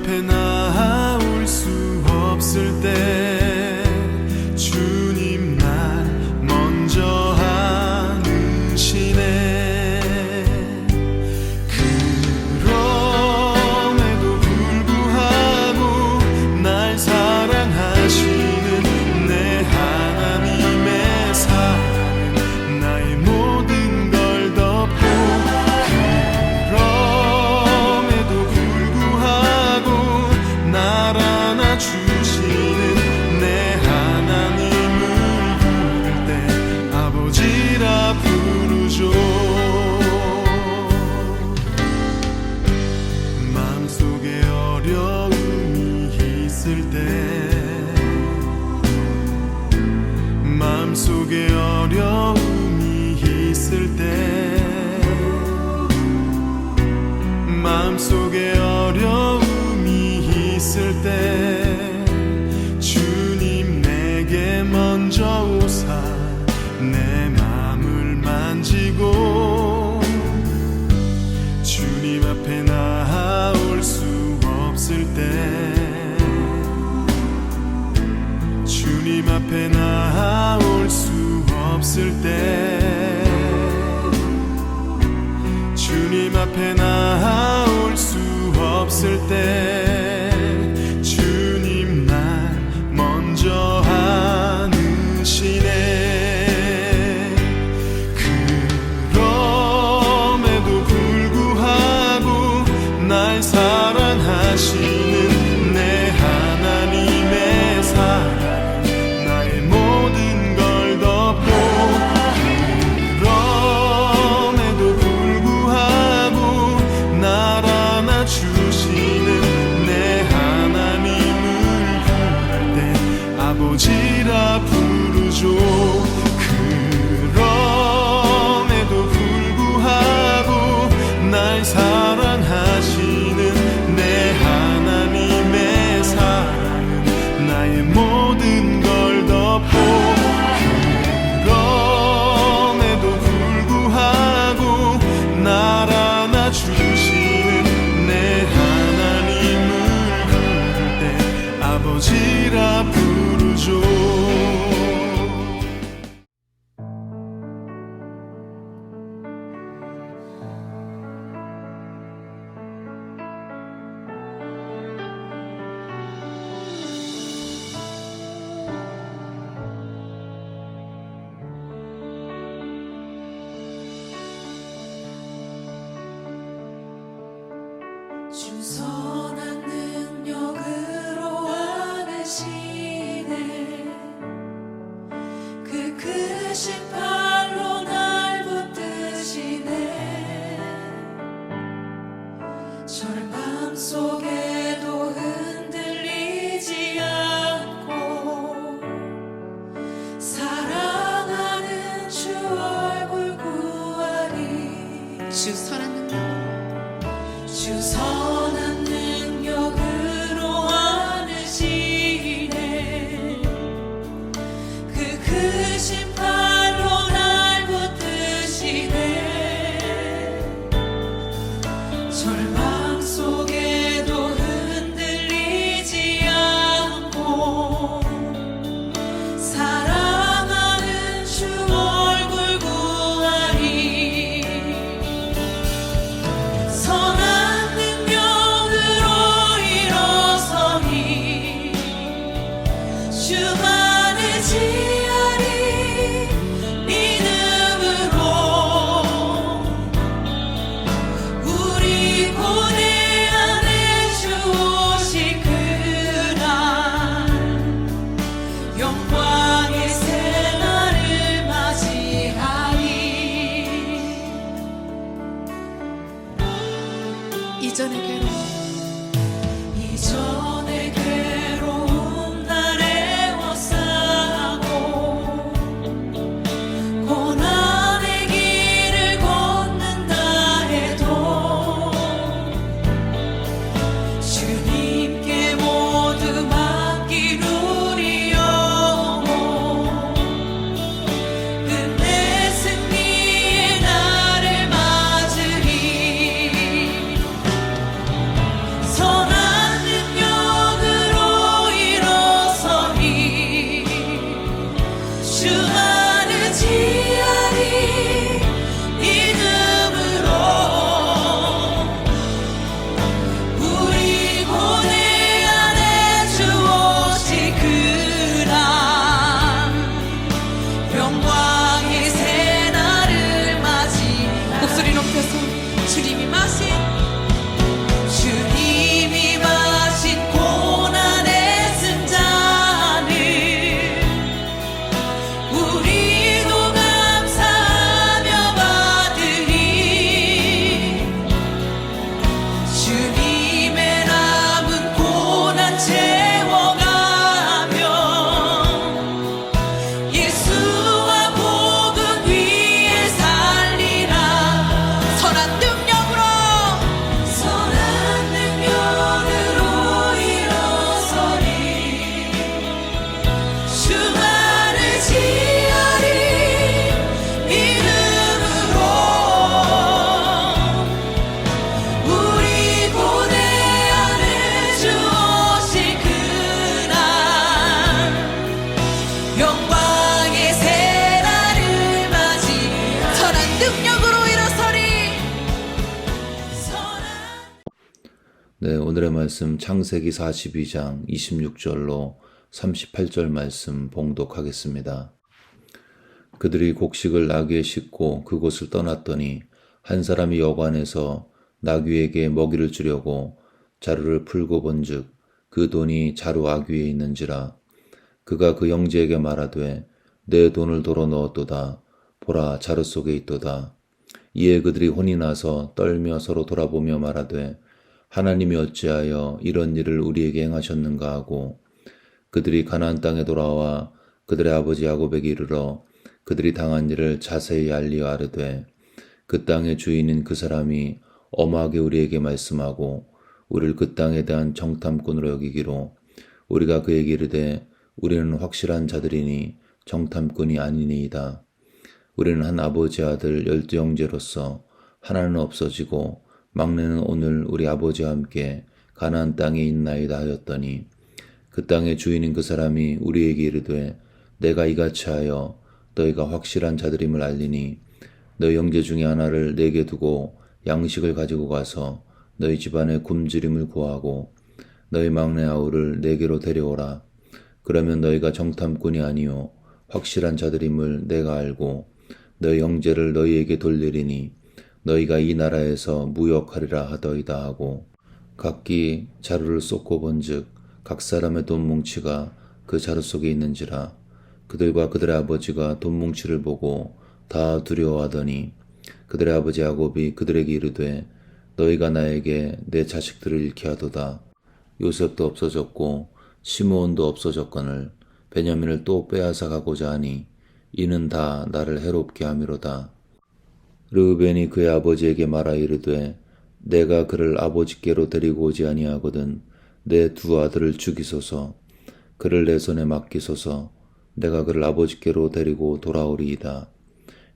앞에 나올 수 없을 때 주님 날 먼저 안으시네. 그럼에도 불구하고 날 사랑하시는 내 하나님의 사랑은 나의 모든 걸 덮고, 그럼에도 불구하고 날 안아주시는 내 하나님을 부를 때 아버지라 부르죠. 마음속에 어려움이 있을 때, 마음속에 어려움이 있을 때, 마음속에 어려움이 있을 때 주님 내게 먼저 오사 내 마음을 만지고, 주님 앞에 나올 수 없을 때, 주님 앞에 나올 수 없을 때, 주님 앞에 나올 수 없을 때 주님 날 먼저 안으시네. 그럼에도 불구하고 날 사랑하시는 내 하나님의 사랑은 나의 모든 걸 덮고, 그럼에도 불구하고 날 안아주시는 내 하나님을 부를 때 아버지라 부르죠. 그럼에도 불구하고 날 사랑하시는 내 하나님의 사랑은 나의 모든 걸 덮고, 그럼에도 불구하고 날 안아주시는 내 하나님을 부를 때 아버지라 부르죠. 주 선한 능력으로 안으시네. 그 크신 팔로 날 붙드시네. 절망 속에도 흔들리지 않고 사랑하는 주 얼굴 구하리. 주 선한 능력, 주 선한 능력으로 안으시네. 그 크신 팔로 날 붙드시네. 절망 속에도 흔들리지 않고 사랑하는 주 얼굴 구하리. 선한 능력으로 일어서니 주만을 지하리. 믿음으로 우리 고뇌 안에 주 오실 그날 영광의 새날을 맞이하리. 이전의 괴로움, 이전의 괴로움 날 애워싸고 고난의 길을 걷는다 해도 주님께 모두 맡긴 우리 영혼 끝내 승리의 날을 맞으리. 선한 네, 오늘의 말씀 창세기 42장 26절로 38절 말씀 봉독하겠습니다. 그들이 곡식을 나귀에 싣고 그곳을 떠났더니 한 사람이 여관에서 나귀에게 먹이를 주려고 자루를 풀고 본즉 그 돈이 자루 아귀에 있는지라. 그가 그 형제에게 말하되 내 돈을 도로 넣었도다. 보라, 자루 속에 있도다. 이에 그들이 혼이 나서 떨며 서로 돌아보며 말하되 하나님이 어찌하여 이런 일을 우리에게 행하셨는가 하고, 그들이 가나안 땅에 돌아와 그들의 아버지 야곱에게 이르러 그들이 당한 일을 자세히 알리어 아뢰되, 그 땅의 주인인 그 사람이 엄하게 우리에게 말씀하고 우리를 그 땅에 대한 정탐꾼으로 여기기로 우리가 그에게 이르되 우리는 확실한 자들이니 정탐꾼이 아니니이다. 우리는 한 아버지 아들 12형제로서 하나는 없어지고 막내는 오늘 우리 아버지와 함께 가나안 땅에 있나이다 하였더니, 그 땅의 주인인 그 사람이 우리에게 이르되 내가 이같이 하여 너희가 확실한 자들임을 알리니 너희 형제 중에 하나를 내게 두고 양식을 가지고 가서 너희 집안에 굶주림을 구하고 너희 막내 아우를 내게로 데려오라. 그러면 너희가 정탐꾼이 아니요 확실한 자들임을 내가 알고 너희 형제를 너희에게 돌리리니 너희가 이 나라에서 무역하리라 하더이다 하고, 각기 자루를 쏟고 본즉 각 사람의 돈 뭉치가 그 자루 속에 있는지라. 그들과 그들의 아버지가 돈 뭉치를 보고 다 두려워하더니 그들의 아버지 야곱이 그들에게 이르되 너희가 나에게 내 자식들을 잃게 하도다. 요셉도 없어졌고 시므온도 없어졌거늘 베냐민을 또 빼앗아 가고자 하니 이는 다 나를 해롭게 함이로다. 르우벤이 그의 아버지에게 말하 이르되 내가 그를 아버지께로 데리고 오지 아니하거든 내 두 아들을 죽이소서. 그를 내 손에 맡기소서. 내가 그를 아버지께로 데리고 돌아오리이다.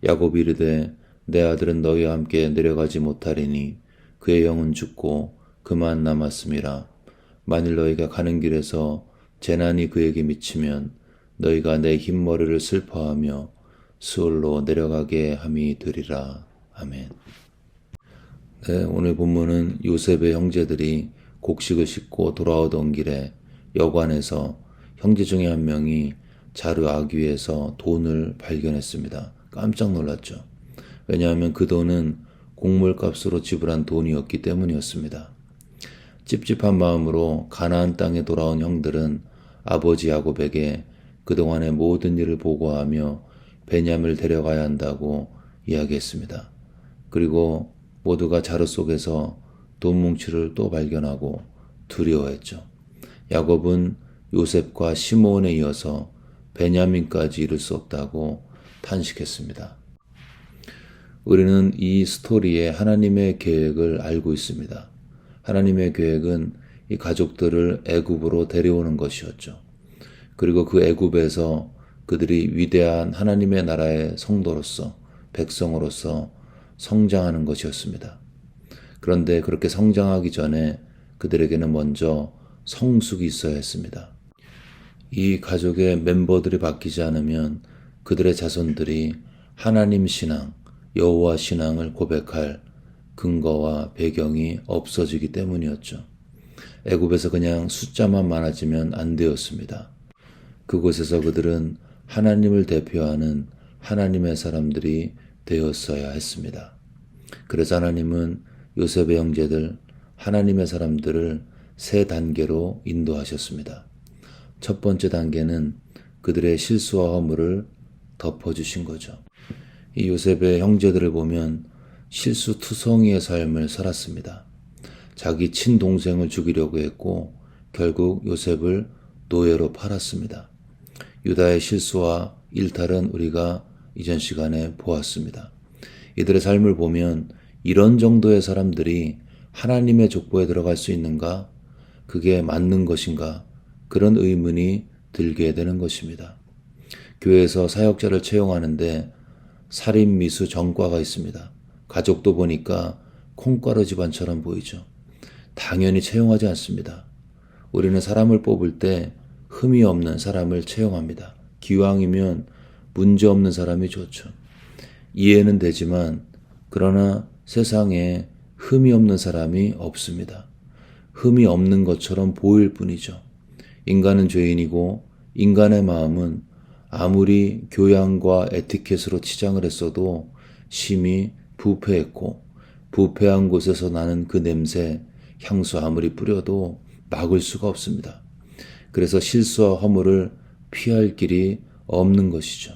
야곱이 이르되 내 아들은 너희와 함께 내려가지 못하리니 그의 영은 죽고 그만 남았음이라. 만일 너희가 가는 길에서 재난이 그에게 미치면 너희가 내 흰머리를 슬퍼하며 수월로 내려가게 함이 되리라. 아멘. 네, 오늘 본문은 요셉의 형제들이 곡식을 싣고 돌아오던 길에 여관에서 형제 중에 한 명이 자루 아귀에서 돈을 발견했습니다. 깜짝 놀랐죠. 왜냐하면 그 돈은 곡물값으로 지불한 돈이었기 때문이었습니다. 찝찝한 마음으로 가나안 땅에 돌아온 형들은 아버지 야곱에게 그동안의 모든 일을 보고하며 베냐민을 데려가야 한다고 이야기했습니다. 그리고 모두가 자루 속에서 돈 뭉치를 또 발견하고 두려워했죠. 야곱은 요셉과 시므온에 이어서 베냐민까지 이룰 수 없다고 탄식했습니다. 우리는 이 스토리에 하나님의 계획을 알고 있습니다. 하나님의 계획은 이 가족들을 애굽으로 데려오는 것이었죠. 그리고 그 애굽에서 그들이 위대한 하나님의 나라의 성도로서, 백성으로서 성장하는 것이었습니다. 그런데 그렇게 성장하기 전에 그들에게는 먼저 성숙이 있어야 했습니다. 이 가족의 멤버들이 바뀌지 않으면 그들의 자손들이 하나님 신앙, 여호와 신앙을 고백할 근거와 배경이 없어지기 때문이었죠. 애굽에서 그냥 숫자만 많아지면 안 되었습니다. 그곳에서 그들은 하나님을 대표하는 하나님의 사람들이 되었어야 했습니다. 그래서 하나님은 요셉의 형제들, 하나님의 사람들을 세 단계로 인도하셨습니다. 첫 번째 단계는 그들의 실수와 허물을 덮어주신 거죠. 이 요셉의 형제들을 보면 실수투성이의 삶을 살았습니다. 자기 친동생을 죽이려고 했고 결국 요셉을 노예로 팔았습니다. 유다의 실수와 일탈은 우리가 이전 시간에 보았습니다. 이들의 삶을 보면 이런 정도의 사람들이 하나님의 족보에 들어갈 수 있는가? 그게 맞는 것인가? 그런 의문이 들게 되는 것입니다. 교회에서 사역자를 채용하는데 살인 미수 전과가 있습니다. 가족도 보니까 콩가루 집안처럼 보이죠. 당연히 채용하지 않습니다. 우리는 사람을 뽑을 때 흠이 없는 사람을 채용합니다. 기왕이면 문제 없는 사람이 좋죠. 이해는 되지만 그러나 세상에 흠이 없는 사람이 없습니다. 흠이 없는 것처럼 보일 뿐이죠. 인간은 죄인이고 인간의 마음은 아무리 교양과 에티켓으로 치장을 했어도 심히 부패했고 부패한 곳에서 나는 그 냄새, 향수 아무리 뿌려도 막을 수가 없습니다. 그래서 실수와 허물을 피할 길이 없는 것이죠.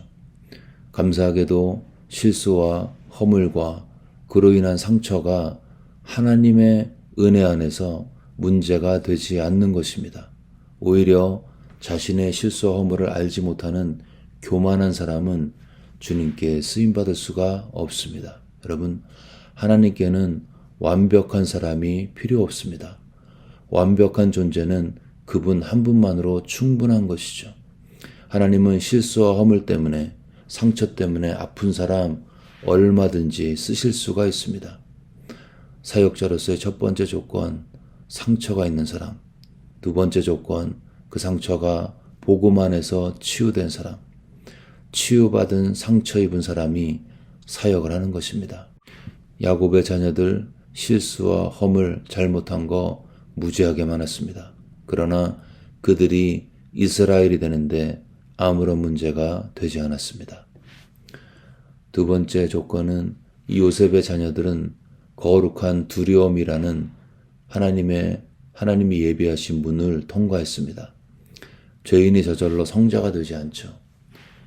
감사하게도 실수와 허물과 그로 인한 상처가 하나님의 은혜 안에서 문제가 되지 않는 것입니다. 오히려 자신의 실수와 허물을 알지 못하는 교만한 사람은 주님께 쓰임받을 수가 없습니다. 여러분, 하나님께는 완벽한 사람이 필요 없습니다. 완벽한 존재는 그분 한 분만으로 충분한 것이죠. 하나님은 실수와 허물 때문에, 상처 때문에 아픈 사람 얼마든지 쓰실 수가 있습니다. 사역자로서의 첫 번째 조건, 상처가 있는 사람. 두 번째 조건, 그 상처가 복음 안에서 치유된 사람. 치유받은 상처 입은 사람이 사역을 하는 것입니다. 야곱의 자녀들 실수와 허물 잘못한 거 무지하게 많았습니다. 그러나 그들이 이스라엘이 되는데 아무런 문제가 되지 않았습니다. 두 번째 조건은 요셉의 자녀들은 거룩한 두려움이라는 하나님이 예비하신 문을 통과했습니다. 죄인이 저절로 성자가 되지 않죠.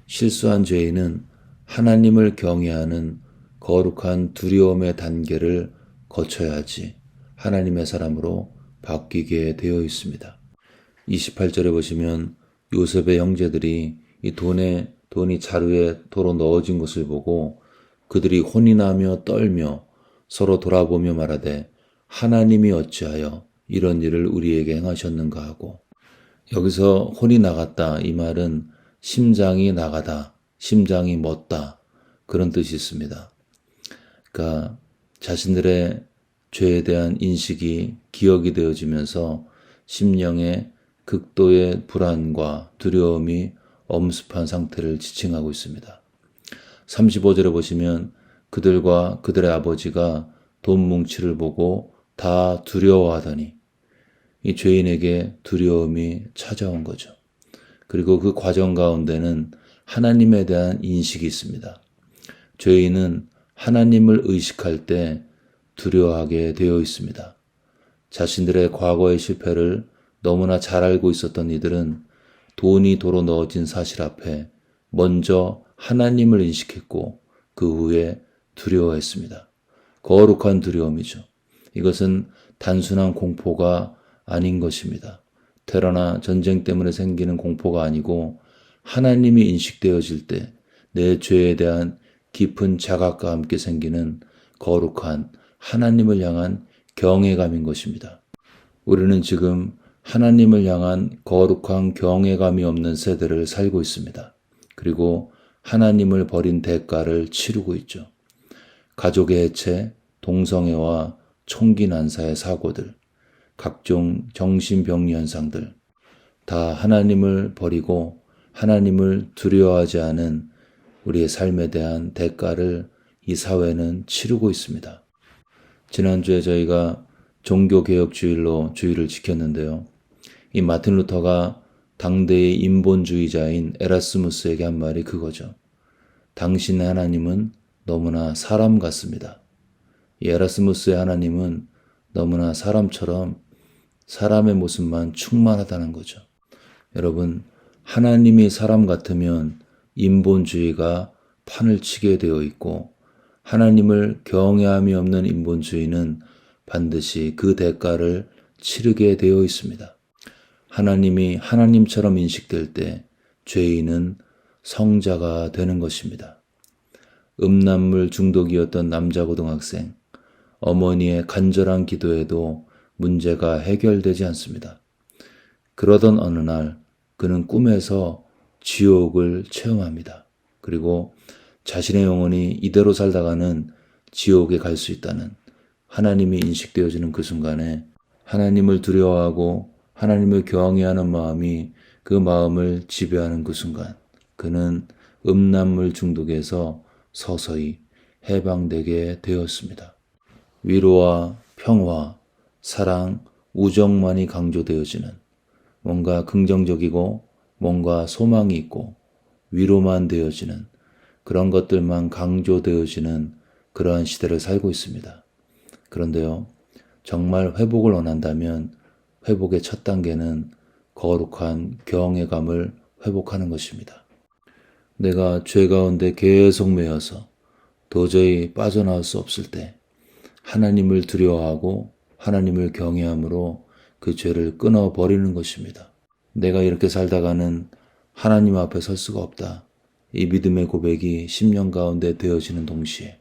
실수한 죄인은 하나님을 경외하는 거룩한 두려움의 단계를 거쳐야지 하나님의 사람으로 바뀌게 되어 있습니다. 28절에 보시면 요셉의 형제들이 이 돈이 자루에 도로 넣어진 것을 보고 그들이 혼이 나며 떨며 서로 돌아보며 말하되 하나님이 어찌하여 이런 일을 우리에게 행하셨는가 하고, 여기서 혼이 나갔다 이 말은 심장이 나가다, 심장이 멎다 그런 뜻이 있습니다. 그러니까 자신들의 죄에 대한 인식이 기억이 되어지면서 심령에 극도의 불안과 두려움이 엄습한 상태를 지칭하고 있습니다. 35절에 보시면 그들과 그들의 아버지가 돈 뭉치를 보고 다 두려워하더니, 이 죄인에게 두려움이 찾아온 거죠. 그리고 그 과정 가운데는 하나님에 대한 인식이 있습니다. 죄인은 하나님을 의식할 때 두려워하게 되어 있습니다. 자신들의 과거의 실패를 너무나 잘 알고 있었던 이들은 돈이 도로 넣어진 사실 앞에 먼저 하나님을 인식했고 그 후에 두려워했습니다. 거룩한 두려움이죠. 이것은 단순한 공포가 아닌 것입니다. 테러나 전쟁 때문에 생기는 공포가 아니고 하나님이 인식되어질 때 내 죄에 대한 깊은 자각과 함께 생기는 거룩한 하나님을 향한 경외감인 것입니다. 우리는 지금 하나님을 향한 거룩한 경외감이 없는 세대를 살고 있습니다. 그리고 하나님을 버린 대가를 치르고 있죠. 가족의 해체, 동성애와 총기 난사의 사고들, 각종 정신병리 현상들, 다 하나님을 버리고 하나님을 두려워하지 않은 우리의 삶에 대한 대가를 이 사회는 치르고 있습니다. 지난주에 저희가 종교개혁주일로 주일을 지켰는데요. 이 마틴 루터가 당대의 인본주의자인 에라스무스에게 한 말이 그거죠. 당신의 하나님은 너무나 사람 같습니다. 이 에라스무스의 하나님은 너무나 사람처럼 사람의 모습만 충만하다는 거죠. 여러분, 하나님이 사람 같으면 인본주의가 판을 치게 되어 있고 하나님을 경외함이 없는 인본주의는 반드시 그 대가를 치르게 되어 있습니다. 하나님이 하나님처럼 인식될 때 죄인은 성자가 되는 것입니다. 음란물 중독이었던 남자 고등학생, 어머니의 간절한 기도에도 문제가 해결되지 않습니다. 그러던 어느 날 그는 꿈에서 지옥을 체험합니다. 그리고 자신의 영혼이 이대로 살다가는 지옥에 갈 수 있다는 하나님이 인식되어지는 그 순간에 하나님을 두려워하고 하나님을 경외하는 마음이 그 마음을 지배하는 그 순간 그는 음란물 중독에서 서서히 해방되게 되었습니다. 위로와 평화, 사랑, 우정만이 강조되어지는, 뭔가 긍정적이고 뭔가 소망이 있고 위로만 되어지는, 그런 것들만 강조되어지는 그러한 시대를 살고 있습니다. 그런데요, 정말 회복을 원한다면 회복의 첫 단계는 거룩한 경외감을 회복하는 것입니다. 내가 죄 가운데 계속 매여서 도저히 빠져나올 수 없을 때 하나님을 두려워하고 하나님을 경외함으로 그 죄를 끊어버리는 것입니다. 내가 이렇게 살다가는 하나님 앞에 설 수가 없다. 이 믿음의 고백이 심령 가운데 되어지는 동시에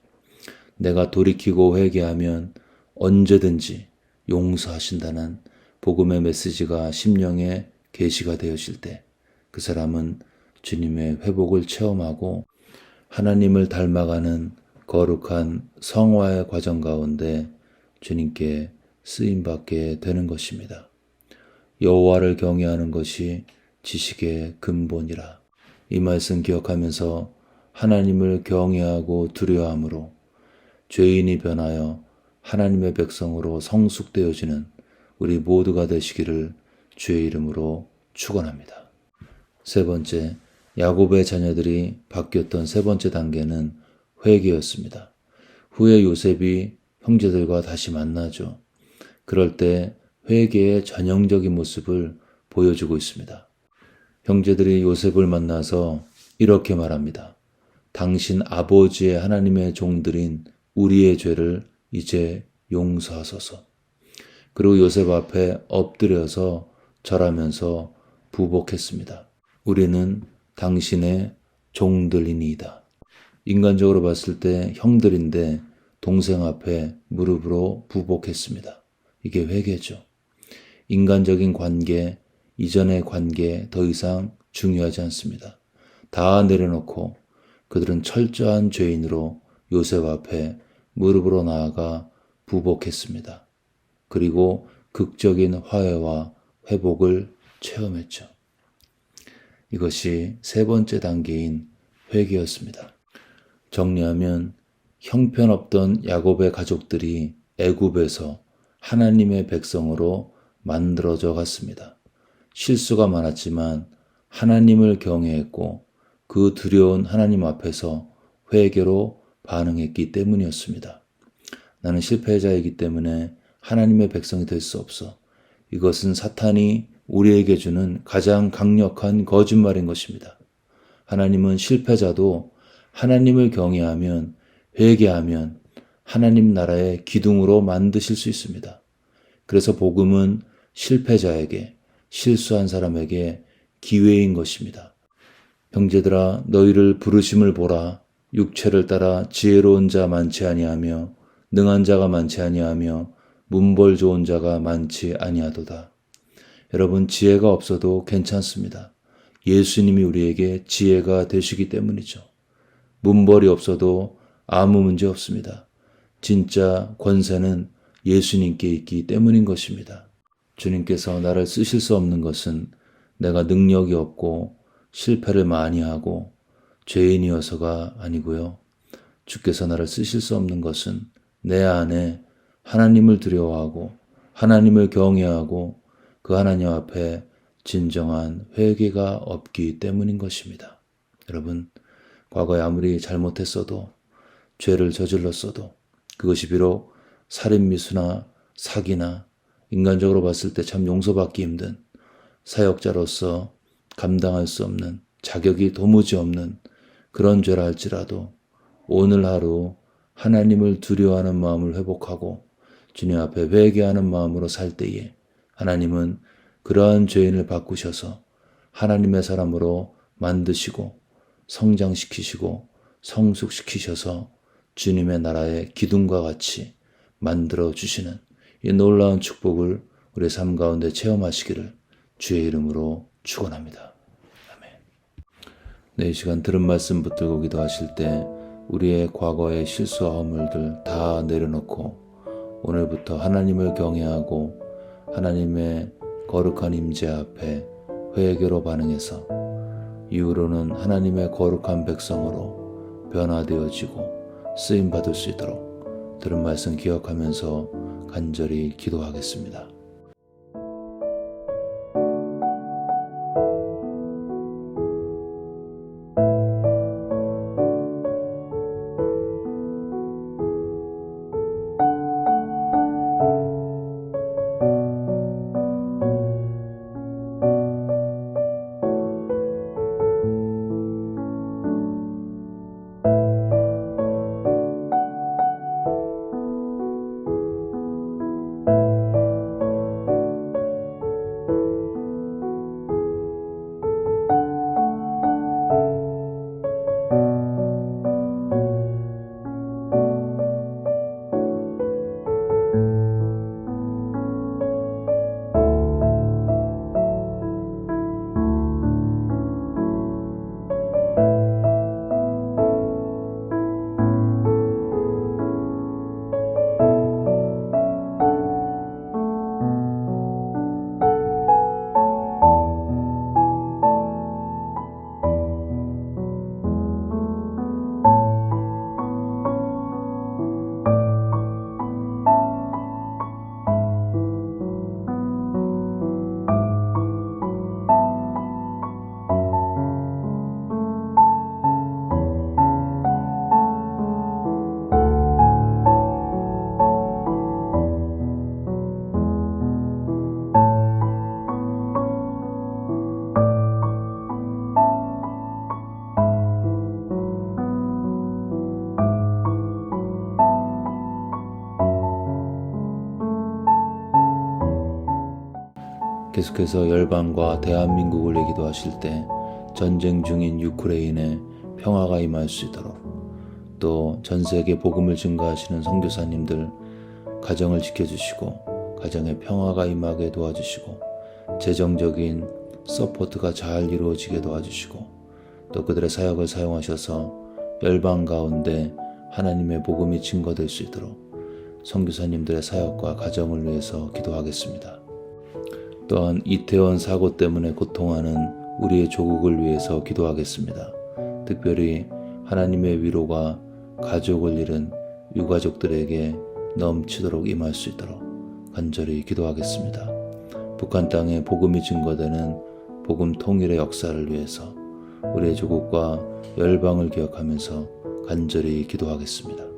내가 돌이키고 회개하면 언제든지 용서하신다는 복음의 메시지가 심령에 계시가 되어질 때 그 사람은 주님의 회복을 체험하고 하나님을 닮아가는 거룩한 성화의 과정 가운데 주님께 쓰임받게 되는 것입니다. 여호와를 경외하는 것이 지식의 근본이라. 이 말씀 기억하면서 하나님을 경외하고 두려워함으로 죄인이 변하여 하나님의 백성으로 성숙되어지는 우리 모두가 되시기를 주의 이름으로 축원합니다. 세 번째, 야곱의 자녀들이 바뀌었던 세 번째 단계는 회개였습니다. 후에 요셉이 형제들과 다시 만나죠. 그럴 때 회개의 전형적인 모습을 보여주고 있습니다. 형제들이 요셉을 만나서 이렇게 말합니다. 당신 아버지의 하나님의 종들인 우리의 죄를 이제 용서하소서. 그리고 요셉 앞에 엎드려서 절하면서 부복했습니다. 우리는 당신의 종들이니이다. 인간적으로 봤을 때 형들인데 동생 앞에 무릎으로 부복했습니다. 이게 회개죠. 인간적인 관계, 이전의 관계 더 이상 중요하지 않습니다. 다 내려놓고 그들은 철저한 죄인으로 요셉 앞에 무릎으로 나아가 부복했습니다. 그리고 극적인 화해와 회복을 체험했죠. 이것이 세 번째 단계인 회개였습니다. 정리하면 형편없던 야곱의 가족들이 애굽에서 하나님의 백성으로 만들어져 갔습니다. 실수가 많았지만 하나님을 경외했고 그 두려운 하나님 앞에서 회개로 반응했기 때문이었습니다. 나는 실패자이기 때문에 하나님의 백성이 될 수 없어. 이것은 사탄이 우리에게 주는 가장 강력한 거짓말인 것입니다. 하나님은 실패자도 하나님을 경외하면, 회개하면 하나님 나라의 기둥으로 만드실 수 있습니다. 그래서 복음은 실패자에게, 실수한 사람에게 기회인 것입니다. 형제들아, 너희를 부르심을 보라. 육체를 따라 지혜로운 자 많지 아니하며 능한 자가 많지 아니하며 문벌 좋은 자가 많지 아니하도다. 여러분, 지혜가 없어도 괜찮습니다. 예수님이 우리에게 지혜가 되시기 때문이죠. 문벌이 없어도 아무 문제 없습니다. 진짜 권세는 예수님께 있기 때문인 것입니다. 주님께서 나를 쓰실 수 없는 것은 내가 능력이 없고 실패를 많이 하고 죄인이어서가 아니고요. 주께서 나를 쓰실 수 없는 것은 내 안에 하나님을 두려워하고 하나님을 경외하고 그 하나님 앞에 진정한 회개가 없기 때문인 것입니다. 여러분, 과거에 아무리 잘못했어도, 죄를 저질렀어도, 그것이 비록 살인미수나 사기나 인간적으로 봤을 때 참 용서받기 힘든 사역자로서 감당할 수 없는, 자격이 도무지 없는 그런 죄라 할지라도 오늘 하루 하나님을 두려워하는 마음을 회복하고 주님 앞에 회개하는 마음으로 살 때에 하나님은 그러한 죄인을 바꾸셔서 하나님의 사람으로 만드시고 성장시키시고 성숙시키셔서 주님의 나라의 기둥과 같이 만들어 주시는 이 놀라운 축복을 우리의 삶 가운데 체험하시기를 주의 이름으로 축원합니다. 아멘. 네, 이 시간 들은 말씀 붙들고 기도하실 때 우리의 과거의 실수와 허물들 다 내려놓고 오늘부터 하나님을 경외하고 하나님의 거룩한 임재 앞에 회개로 반응해서 이후로는 하나님의 거룩한 백성으로 변화되어지고 쓰임받을 수 있도록 들은 말씀 기억하면서 간절히 기도하겠습니다. 계속해서 열방과 대한민국을 기도하실 때 전쟁 중인 유크레인에 평화가 임할 수 있도록, 또 전세계 복음을 증거하시는 선교사님들 가정을 지켜주시고 가정에 평화가 임하게 도와주시고 재정적인 서포트가 잘 이루어지게 도와주시고, 또 그들의 사역을 사용하셔서 열방 가운데 하나님의 복음이 증거될 수 있도록 선교사님들의 사역과 가정을 위해서 기도하겠습니다. 또한 이태원 사고 때문에 고통하는 우리의 조국을 위해서 기도하겠습니다. 특별히 하나님의 위로가 가족을 잃은 유가족들에게 넘치도록 임할 수 있도록 간절히 기도하겠습니다. 북한 땅에 복음이 증거되는 복음 통일의 역사를 위해서 우리의 조국과 열방을 기억하면서 간절히 기도하겠습니다.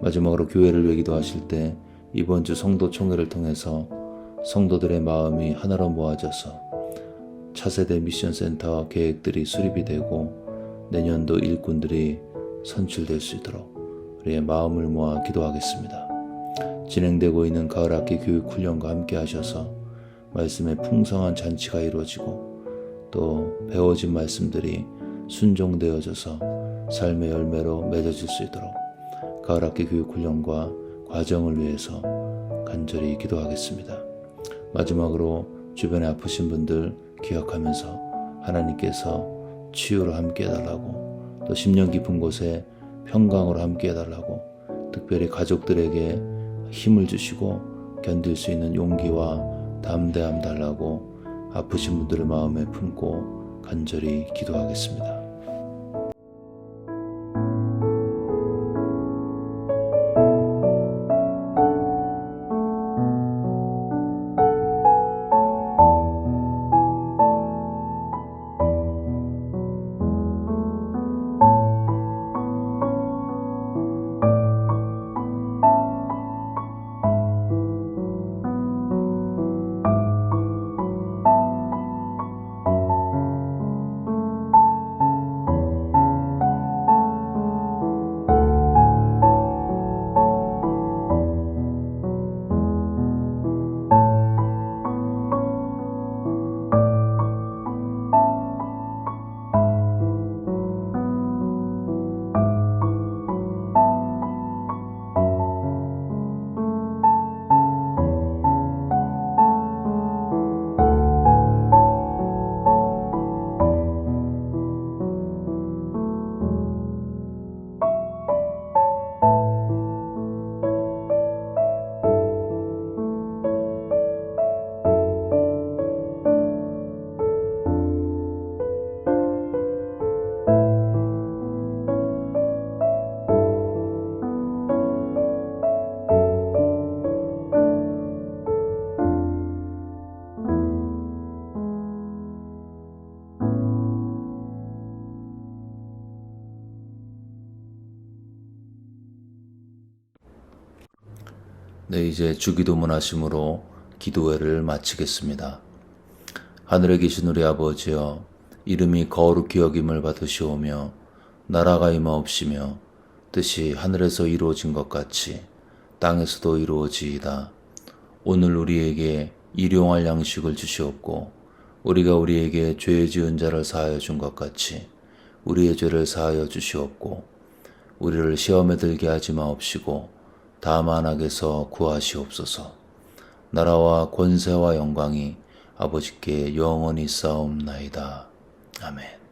마지막으로 교회를 위해 기도하실 때 이번 주 성도 총회를 통해서 성도들의 마음이 하나로 모아져서 차세대 미션센터 계획들이 수립이 되고 내년도 일꾼들이 선출될 수 있도록 우리의 마음을 모아 기도하겠습니다. 진행되고 있는 가을학기 교육훈련과 함께 하셔서 말씀의 풍성한 잔치가 이루어지고 또 배워진 말씀들이 순종되어져서 삶의 열매로 맺어질 수 있도록 가을학기 교육훈련과 과정을 위해서 간절히 기도하겠습니다. 마지막으로 주변에 아프신 분들 기억하면서 하나님께서 치유로 함께 해달라고, 또 심령 깊은 곳에 평강으로 함께 해달라고, 특별히 가족들에게 힘을 주시고 견딜 수 있는 용기와 담대함 달라고 아프신 분들을 마음에 품고 간절히 기도하겠습니다. 네, 이제 주기도문 하심으로 기도회를 마치겠습니다. 하늘에 계신 우리 아버지여, 이름이 거룩히 여김을 받으시오며 나라가 임하옵시며 뜻이 하늘에서 이루어진 것 같이 땅에서도 이루어지이다. 오늘 우리에게 일용할 양식을 주시옵고 우리가 우리에게 죄 지은 자를 사하여 준 것 같이 우리의 죄를 사하여 주시옵고 우리를 시험에 들게 하지 마옵시고 다만 악에서 구하시옵소서. 나라와 권세와 영광이 아버지께 영원히 쌓옵나이다. 아멘.